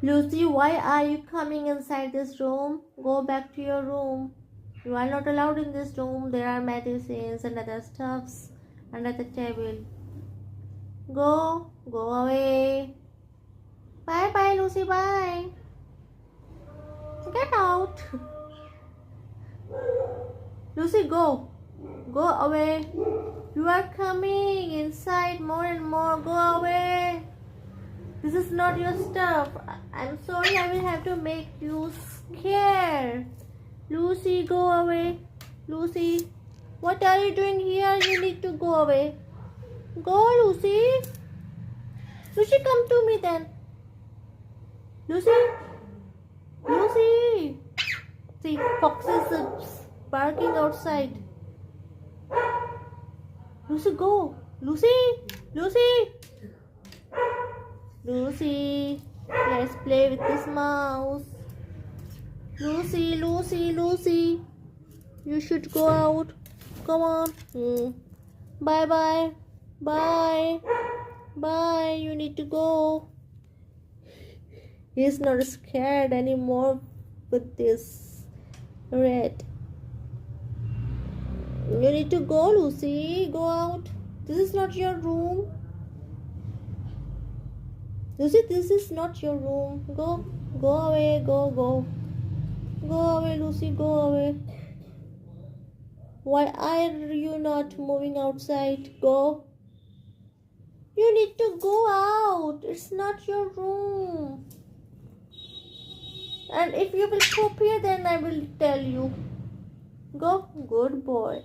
Lucy, why are you coming inside this room? Go back to your room. You are not allowed in this room. There are medicines and other stuffs under the table. Go away. Bye bye, Lucy, bye. Get out. Lucy, go away. You are coming inside more and more. Go away. This is not your stuff. I'm sorry, I will have to make you scared. Lucy, go away. Lucy, what are you doing here? You need to go away. Go, Lucy. Lucy, come to me then. Lucy. See, foxes are barking outside. Lucy, go. Lucy. Lucy, let's play with this mouse. Lucy, you should go out. Come on. Bye. You need to go. He's not scared anymore with this rat. You need to go, Lucy. Go out. This is not your room. Lucy, this is not your room. Go away. Go away, Lucy. Go away. Why are you not moving outside? Go. You need to go out. It's not your room. And if you will poop here, then I will tell you. Go. Good boy.